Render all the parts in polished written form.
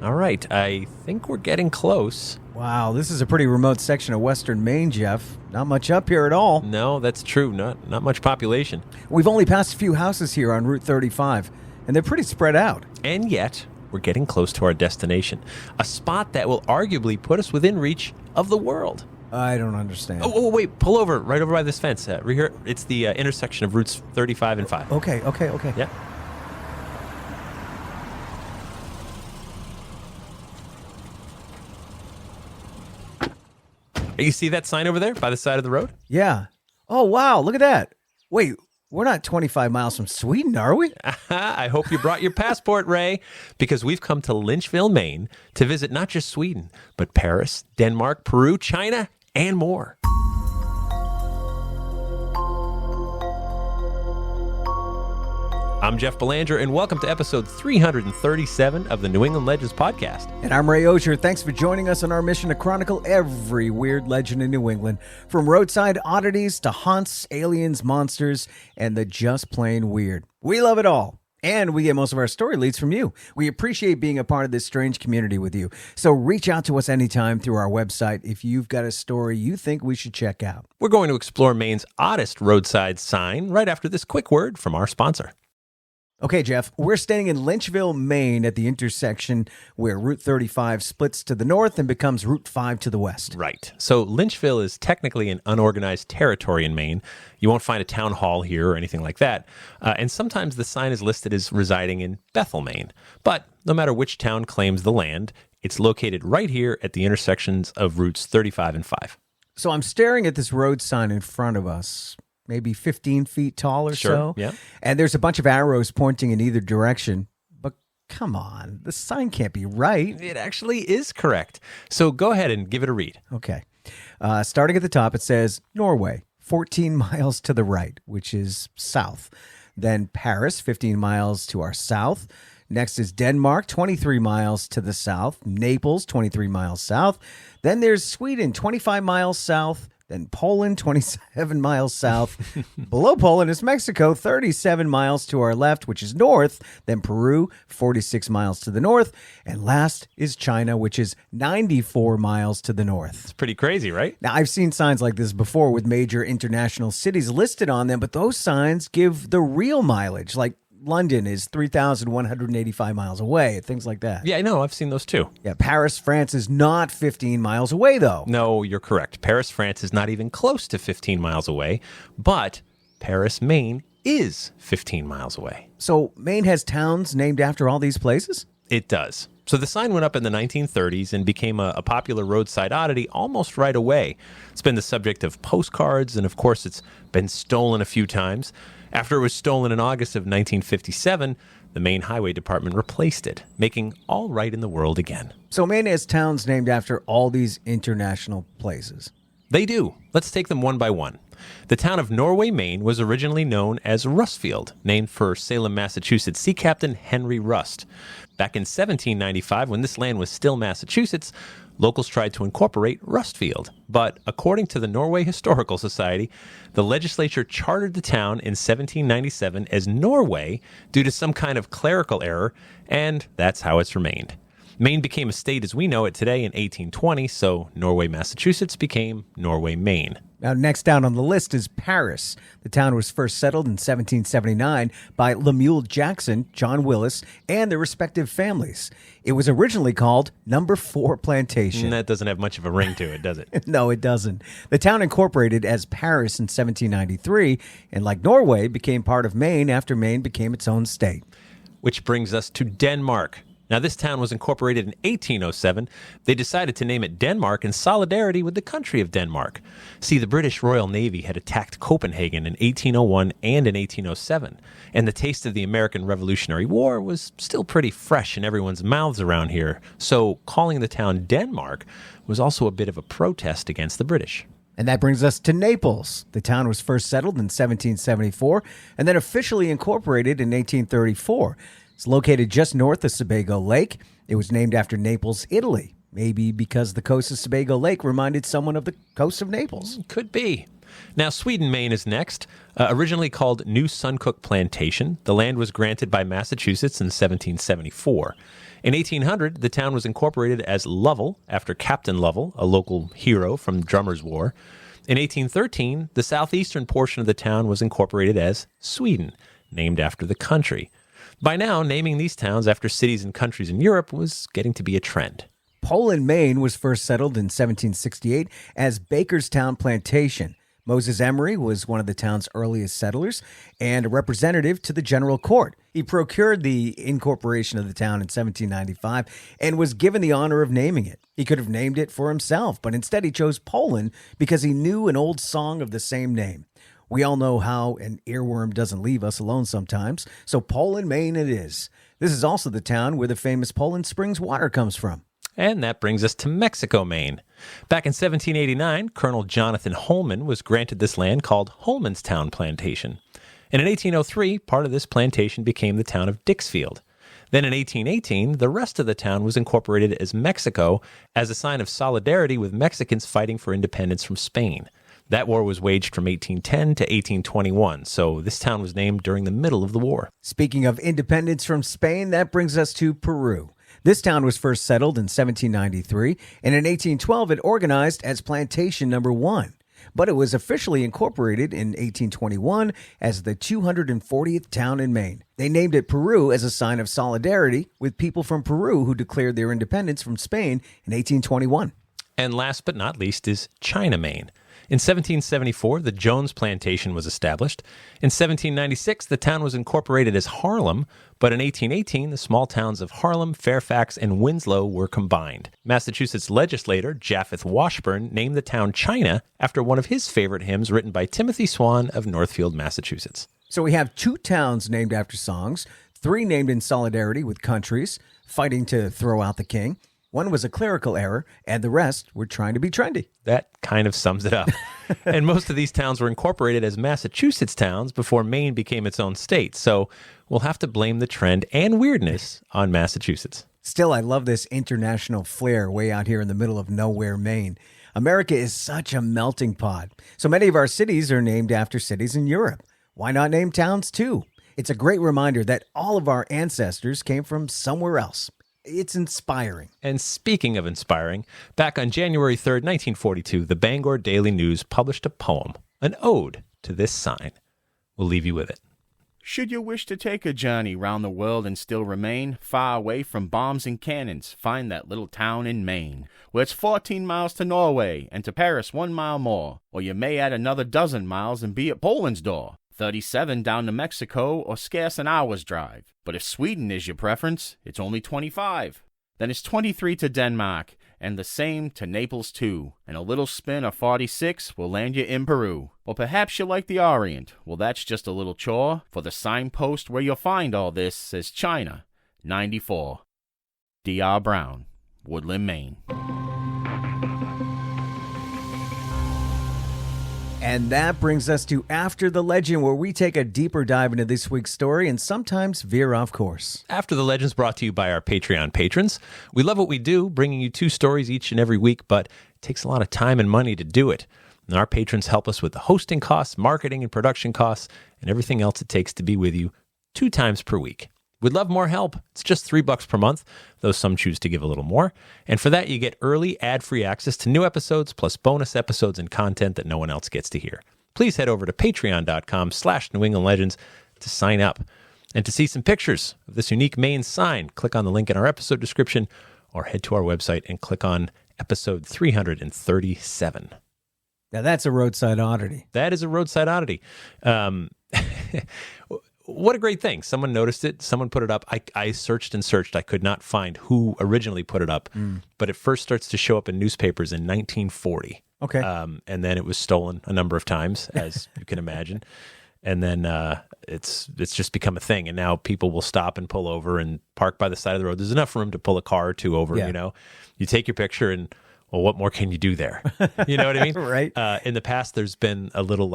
All right, I think we're getting close. Wow, this is a pretty remote section of western Maine, Jeff. Not much up here at all. No, that's true. Not much population. We've only passed a few houses here on Route 35, and they're pretty spread out. And yet, we're getting close to our destination. A spot that will arguably put us within reach of the world. I don't understand. Oh, wait, pull over, right over by this fence. Right here, it's the intersection of routes 35 and 5. Okay. Yeah. You see that sign over there by the side of the road? Yeah. Oh, wow, look at that. Wait, we're not 25 miles from Sweden, are we? I hope you brought your passport, Ray, because we've come to Lynchville, Maine, to visit not just Sweden, but Paris, Denmark, Peru, China, and more. I'm Jeff Belanger, and welcome to episode 337 of the New England Legends podcast. And I'm Ray Auger. Thanks for joining us on our mission to chronicle every weird legend in New England, from roadside oddities to haunts, aliens, monsters, and the just plain weird. We love it all. And we get most of our story leads from you. We appreciate being a part of this strange community with you. So reach out to us anytime through our website if you've got a story you think we should check out. We're going to explore Maine's oddest roadside sign right after this quick word from our sponsor. Okay, Jeff, we're staying in Lynchville, Maine at the intersection where Route 35 splits to the north and becomes Route 5 to the west. Right. So Lynchville is technically an unorganized territory in Maine. You won't find a town hall here or anything like that. And sometimes the sign is listed as residing in Bethel, Maine. But no matter which town claims the land, it's located right here at the intersections of routes 35 and 5. So I'm staring at this road sign in front of us. Maybe 15 feet tall or so. Yeah. And there's a bunch of arrows pointing in either direction. But come on, the sign can't be right. It actually is correct. So go ahead and give it a read. Okay. Starting at the top, it says Norway, 14 miles to the right, which is south. Then Paris, 15 miles to our south. Next is Denmark, 23 miles to the south. Naples, 23 miles south. Then there's Sweden, 25 miles south. Then Poland, 27 miles south. Below Poland is Mexico, 37 miles to our left, which is north. Then Peru, 46 miles to the north. And last is China, which is 94 miles to the north. It's pretty crazy, right? Now, I've seen signs like this before with major international cities listed on them, but those signs give the real mileage, like London is 3,185 miles away, things like that. Yeah, I know. I've seen those too. Yeah, Paris, France is not 15 miles away, though. No, you're correct. Paris, France is not even close to 15 miles away, but Paris, Maine is 15 miles away. So Maine has towns named after all these places? It does. So the sign went up in the 1930s and became a popular roadside oddity almost right away. It's been the subject of postcards, and of course it's been stolen a few times. After it was stolen in August of 1957, the Maine Highway Department replaced it, making all right in the world again. So Maine has towns named after all these international places. They do. Let's take them one by one. The town of Norway, Maine was originally known as Rustfield, named for Salem, Massachusetts sea captain Henry Rust. Back in 1795, when this land was still Massachusetts, locals tried to incorporate Rustfield. But according to the Norway Historical Society, the legislature chartered the town in 1797 as Norway due to some kind of clerical error, and that's how it's remained. Maine became a state as we know it today in 1820, so Norway, Massachusetts became Norway, Maine. Now, next down on the list is Paris. The town was first settled in 1779 by Lemuel Jackson, John Willis, and their respective families. It was originally called Number 4 Plantation. That doesn't have much of a ring to it, does it? No, it doesn't. The town incorporated as Paris in 1793, and like Norway, became part of Maine after Maine became its own state. Which brings us to Denmark. Now, this town was incorporated in 1807. They decided to name it Denmark in solidarity with the country of Denmark. See, the British Royal Navy had attacked Copenhagen in 1801 and in 1807, and the taste of the American Revolutionary War was still pretty fresh in everyone's mouths around here. So calling the town Denmark was also a bit of a protest against the British. And that brings us to Naples. The town was first settled in 1774 and then officially incorporated in 1834. It's located just north of Sebago Lake. It was named after Naples, Italy. Maybe because the coast of Sebago Lake reminded someone of the coast of Naples. Could be. Now, Sweden, Maine is next. Originally called New Suncook Plantation, the land was granted by Massachusetts in 1774. In 1800, the town was incorporated as Lovell, after Captain Lovell, a local hero from Drummers' War. In 1813, the southeastern portion of the town was incorporated as Sweden, named after the country. By now, naming these towns after cities and countries in Europe was getting to be a trend. Poland, Maine was first settled in 1768 as Bakerstown Plantation. Moses Emery was one of the town's earliest settlers and a representative to the General Court. He procured the incorporation of the town in 1795 and was given the honor of naming it. He could have named it for himself, but instead he chose Poland because he knew an old song of the same name. We all know how an earworm doesn't leave us alone sometimes, so Poland, Maine it is. This is also the town where the famous Poland Springs water comes from. And that brings us to Mexico, Maine. Back in 1789, Colonel Jonathan Holman was granted this land called Holmanstown Plantation. And in 1803, part of this plantation became the town of Dixfield. Then in 1818, the rest of the town was incorporated as Mexico as a sign of solidarity with Mexicans fighting for independence from Spain. That war was waged from 1810 to 1821, so this town was named during the middle of the war. Speaking of independence from Spain, that brings us to Peru. This town was first settled in 1793, and in 1812 it organized as Plantation Number 1. But it was officially incorporated in 1821 as the 240th town in Maine. They named it Peru as a sign of solidarity with people from Peru who declared their independence from Spain in 1821. And last but not least is China, Maine. In 1774, the Jones Plantation was established. In 1796, the town was incorporated as Harlem, but in 1818, the small towns of Harlem, Fairfax, and Winslow were combined. Massachusetts legislator Japheth Washburn named the town China after one of his favorite hymns written by Timothy Swan of Northfield, Massachusetts. So we have 2 towns named after songs, 3 named in solidarity with countries fighting to throw out the king. One was a clerical error, and the rest were trying to be trendy. That kind of sums it up. And most of these towns were incorporated as Massachusetts towns before Maine became its own state. So we'll have to blame the trend and weirdness on Massachusetts. Still, I love this international flair way out here in the middle of nowhere, Maine. America is such a melting pot. So many of our cities are named after cities in Europe. Why not name towns too? It's a great reminder that all of our ancestors came from somewhere else. It's inspiring. And speaking of inspiring, back on January 3rd, 1942, the Bangor Daily News published a poem, an ode to this sign. We'll leave you with it. Should you wish to take a journey round the world and still remain far away from bombs and cannons, find that little town in Maine, where it's 14 miles to Norway and to Paris 1 mile more, or you may add another dozen miles and be at Poland's door. 37 down to Mexico, or scarce an hour's drive. But if Sweden is your preference, it's only 25. Then it's 23 to Denmark, and the same to Naples too. And a little spin of 46 will land you in Peru. Or perhaps you like the Orient. Well, that's just a little chore, for the signpost where you'll find all this says China, 94. D.R. Brown, Woodland, Maine. And that brings us to After the Legend, where we take a deeper dive into this week's story and sometimes veer off course. After the Legend's brought to you by our Patreon patrons. We love what we do, bringing you 2 stories each and every week, but it takes a lot of time and money to do it. And our patrons help us with the hosting costs, marketing and production costs, and everything else it takes to be with you 2 times per week. We'd love more help. It's just $3 per month, though some choose to give a little more. And for that, you get early ad-free access to new episodes, plus bonus episodes and content that no one else gets to hear. Please head over to patreon.com/New England Legends to sign up. And to see some pictures of this unique Maine sign, click on the link in our episode description or head to our website and click on episode 337. Now that's a roadside oddity. That is a roadside oddity. What a great thing. Someone noticed it. Someone put it up. I searched and searched. I could not find who originally put it up, but it first starts to show up in newspapers in 1940. Okay. And then it was stolen a number of times, as you can imagine. And then it's just become a thing. And now people will stop and pull over and park by the side of the road. There's enough room to pull a car or 2 over, Yeah. you know. You take your picture and, well, what more can you do there? You know what I mean? Right. In the past, there's been a little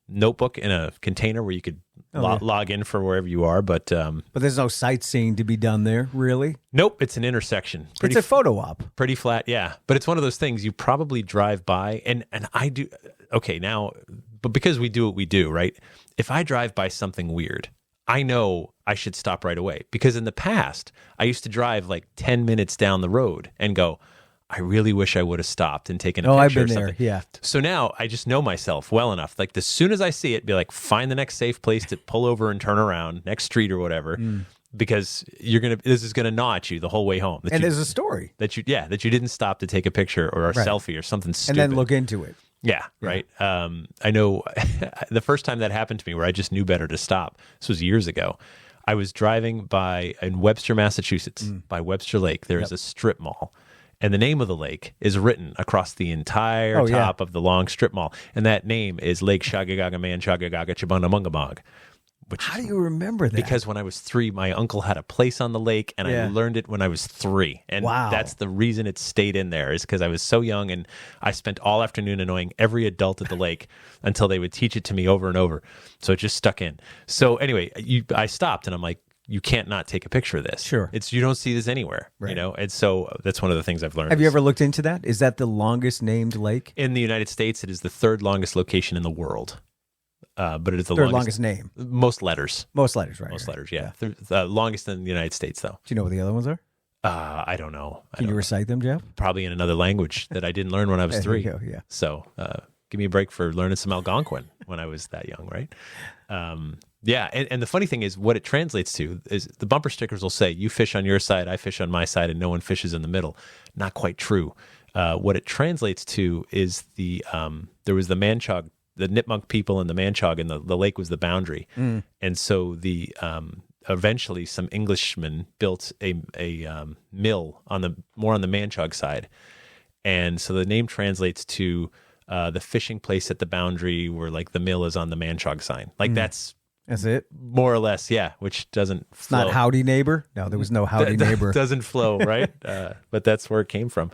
notebook in a container where you could log in for wherever you are. But there's no sightseeing to be done there, really? Nope, it's an intersection. It's a photo op. Pretty flat, yeah. But it's one of those things you probably drive by, and I do. Okay, now, but because we do what we do, right? If I drive by something weird, I know I should stop right away. Because in the past, I used to drive like 10 minutes down the road and go, I really wish I would have stopped and taken a picture I've been or something. there, yeah. So now I just know myself well enough. Like as soon as I see it, be like, find the next safe place to pull over and turn around, next street or whatever, because this is gonna gnaw at you the whole way home. And there's a story that you didn't stop to take a picture or a selfie or something stupid, and then look into it. Yeah, right. I know the first time that happened to me where I just knew better to stop. This was years ago. I was driving in Webster, Massachusetts, by Webster Lake. There is a strip mall. And the name of the lake is written across the entire top of the long strip mall. And that name is Lake Shagagaga Man Shagagaga Chibunamungabog. How do you remember that? Because when I was 3, my uncle had a place on the lake, and I learned it when I was 3. And that's the reason it stayed in there, is because I was so young, and I spent all afternoon annoying every adult at the lake until they would teach it to me over and over. So it just stuck in. So anyway, I stopped, and I'm like, you can't not take a picture of this. Sure. You don't see this anywhere, you know? And so that's one of the things I've learned. Have you ever looked into that? Is that the longest named lake? In the United States, it is the 3rd longest location in the world. But it is the third longest name. Most letters. Most letters, right. Most letters, yeah. Longest in the United States, though. Do you know what the other ones are? I don't know. Can you recite them, Jeff? Probably in another language that I didn't learn when I was 3. There you go, yeah. So give me a break for learning some Algonquin when I was that young, right? Yeah, and the funny thing is what it translates to is the bumper stickers will say, you fish on your side, I fish on my side, and no one fishes in the middle. Not quite true. What it translates to is there was the Manchog, the Nipmuc people and the Manchog, and the lake was the boundary. And so eventually some Englishmen built a mill more on the Manchog side. And so the name translates to the fishing place at the boundary where like the mill is on the Manchog sign. Like that's it? More or less, yeah, which doesn't flow. Not howdy neighbor? No, there was no howdy neighbor. Doesn't flow, right? But that's where it came from.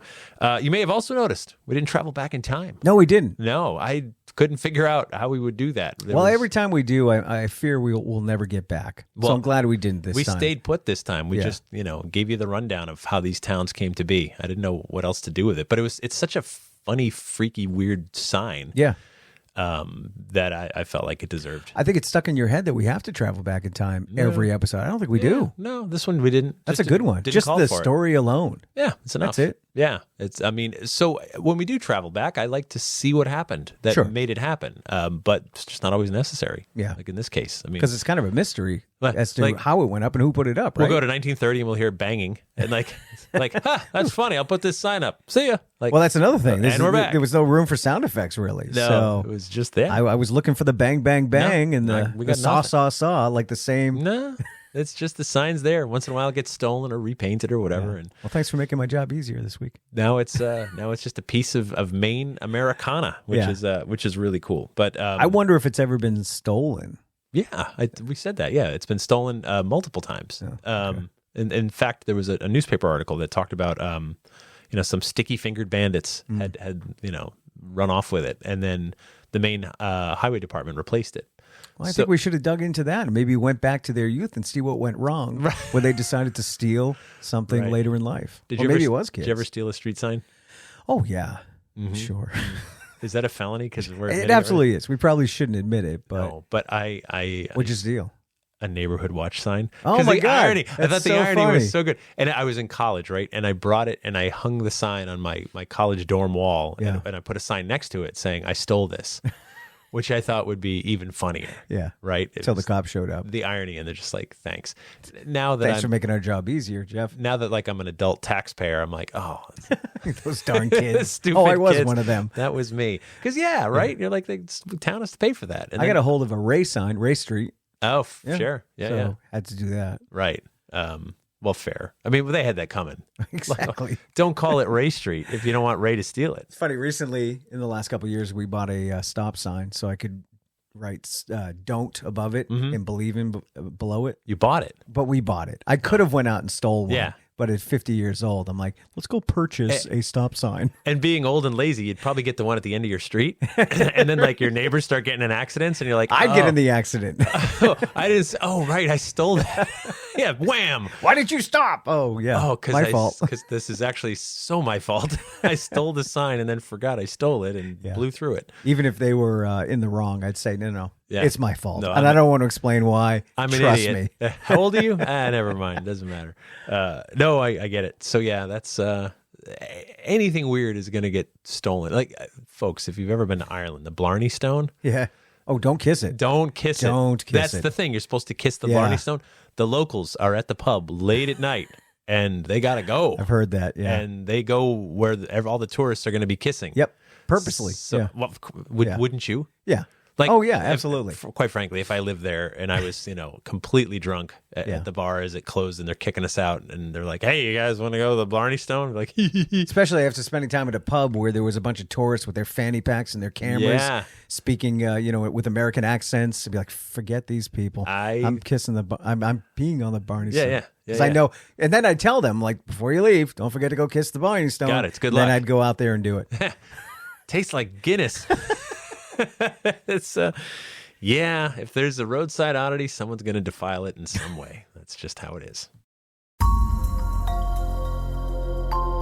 You may have also noticed we didn't travel back in time. No, we didn't. No, I couldn't figure out how we would do that. Every time we do, I fear we'll never get back. So I'm glad we didn't this time. We stayed put this time. We just, gave you the rundown of how these towns came to be. I didn't know what else to do with it. But it's such a funny, freaky, weird sign. Yeah. That I felt like it deserved. I think it's stuck in your head that we have to travel back in time every episode. I don't think we do. No, this one we didn't. That's a good one. Just the story alone. Yeah, it's enough. That's it. Yeah, so when we do travel back, I like to see what happened that made it happen. But it's just not always necessary. Yeah. Like in this case. Because it's kind of a mystery as to how it went up and who put it up, right? We'll go to 1930 and we'll hear banging and that's funny. I'll put this sign up. See ya. Well, that's another thing. We're back. There was no room for sound effects, really. No, so it was just there. I was looking for the bang, bang, bang and the saw, like the same. No, it's just the signs there. Once in a while it gets stolen or repainted or whatever. Yeah. Well, thanks for making my job easier this week. Now it's just a piece of Maine Americana, which is really cool. But I wonder if it's ever been stolen. Yeah, we said that. Yeah, it's been stolen multiple times. Oh, okay. In fact, there was a newspaper article that talked about some sticky-fingered bandits had run off with it, and then the Maine Highway Department replaced it. Well, I think we should have dug into that and maybe went back to their youth and see what went wrong when they decided to steal something later in life. Maybe it was kids. Did you ever steal a street sign? Oh, yeah. Mm-hmm. Sure. Is that a felony? Because it absolutely is. We probably shouldn't admit it, but no, but what'd you steal? A neighborhood watch sign. Oh my God! Irony. I thought the irony was so good, and I was in college, right? And I brought it and I hung the sign on my college dorm wall, and I put a sign next to it saying "I stole this," which I thought would be even funnier. Yeah, right. Until the cops showed up. The irony, and they're just like, "Thanks." Thanks for making our job easier, Jeff. Now that I'm an adult taxpayer, I'm like, oh, those darn kids. Stupid I was kids. one of them. That was me. Because right, you're like the town has to pay for that. And I got a hold of a Ray sign, Ray Street. Oh, sure. Yeah, so had to do that. Right. Well, fair. I mean, they had that coming. Exactly. Don't call it Ray Street if you don't want Ray to steal it. It's funny. Recently, in the last couple of years, we bought a stop sign so I could write "don't" above it and "believe in" below it. You bought it. But we bought it. I could have went out and stole one. Yeah. But at 50 years old, I'm like, let's go purchase a stop sign. And being old and lazy, you'd probably get the one at the end of your street. And then like your neighbors start getting in accidents and you're like, I'd get in the accident. Right, I stole that. Yeah, wham. Why did you stop? Oh, yeah. Oh, my fault. Because this is actually so my fault. I stole the sign and then forgot I stole it and blew through it. Even if they were in the wrong, I'd say, no, Yeah. it's my fault. No, and I don't want to explain why. I'm an Trust idiot. me. How old are you? Never mind. Doesn't matter. No, I get it. So yeah, that's anything weird is going to get stolen. Like, folks, if you've ever been to Ireland, the Blarney Stone. Yeah. Oh, don't kiss it. Don't kiss it. Don't kiss That's it. the thing. You're supposed to kiss the Blarney Stone. The locals are at the pub late at night, and they got to go. I've heard that, yeah. And they go where all the tourists are going to be kissing. Yep. Purposely. So, wouldn't you? Yeah. Like, oh, yeah, absolutely. Quite frankly, if I lived there and I was, completely drunk at the bar as it closed and they're kicking us out and they're like, hey, you guys want to go to the Blarney Stone? We're like, especially after spending time at a pub where there was a bunch of tourists with their fanny packs and their cameras, speaking, with American accents. To be like, forget these people. I'm kissing I'm peeing on the Barney Stone. Yeah. Because I know, and then I'd tell them, like, before you leave, don't forget to go kiss the Barney Stone. Got it. It's good luck. Then I'd go out there and do it. Tastes like Guinness. It's if there's a roadside oddity, someone's going to defile it in some way. That's just how it is.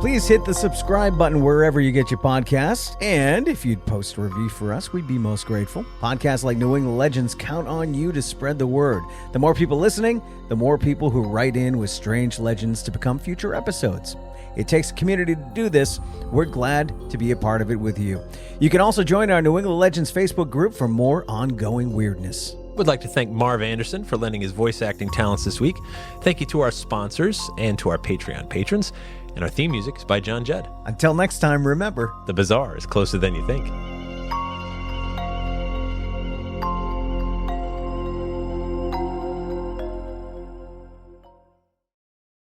Please hit the subscribe button wherever you get your podcasts. And if you'd post a review for us, we'd be most grateful. Podcasts like New England Legends count on you to spread the word. The more people listening, the more people who write in with strange legends to become future episodes. It takes a community to do this. We're glad to be a part of it with you. You can also join our New England Legends Facebook group for more ongoing weirdness. Would like to thank Marv Anderson for lending his voice acting talents this week. Thank you to our sponsors and to our Patreon patrons. And our theme music is by John Judd. Until next time, remember, the bizarre is closer than you think.